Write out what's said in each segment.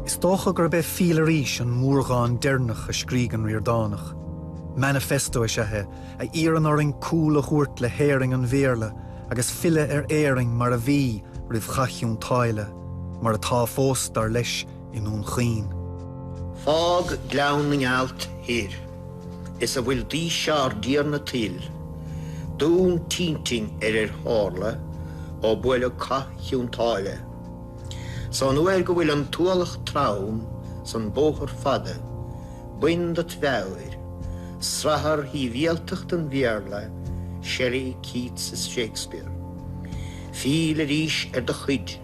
Is tócha gur bheith fíl arís an múrgáin dearnach a scrígan Riordáinach. Manifesto is athe, a íran oring cúla chuirt le héring an bhéarla, agus fille éiring mar a bhí rih chachiún táile, mar atá fóstar leis in ún chin. Fág gleann alt hir, is a bhfuil dí seár díarna til, dún tínting hála ó buile chachiún táile. San uair go bhfuil an tualach trám san bóchar fada, buin dat bheir, srahar hí bhéaltacht an bhéarla, Shelley, Keats is Shakespeare. Fíl arís de chuid,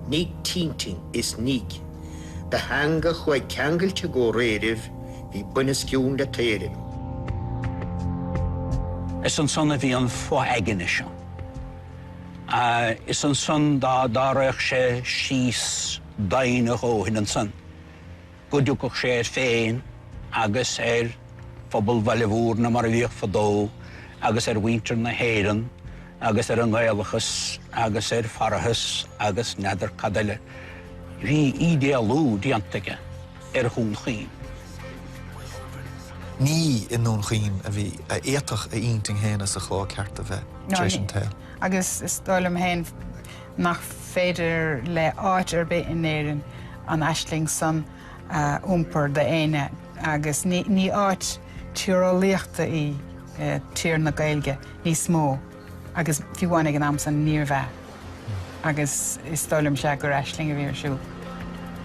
ní tínting is níg, de hanga chuig ceangailte go réirih hí bunas ciún le téirim. Is an son a bhí an fá aigeine seo. Is an son dáreach sé síos daine hin an son. Gúdúcach sé féin agus phobal bhailehúr na mar a bhíoch fadó, agus winter na héireann, agus an ghailachas, agus farachas, agus neidir cadaile. Bhí idealú diantaige hún chin. Ní in nún chin a bhí a éatach a ionting héna sa chlá ceart a bheith, treis an tail. Agus is dólam héin nach féidir le áit be in éireann an aisling san umpar de éine, agus ní áit tíorálaíochta í tír na gailge, ní smó, agus bhíháinnig an amsan níor bheith. Agus is dólam se gur aisling a bhíar siúl.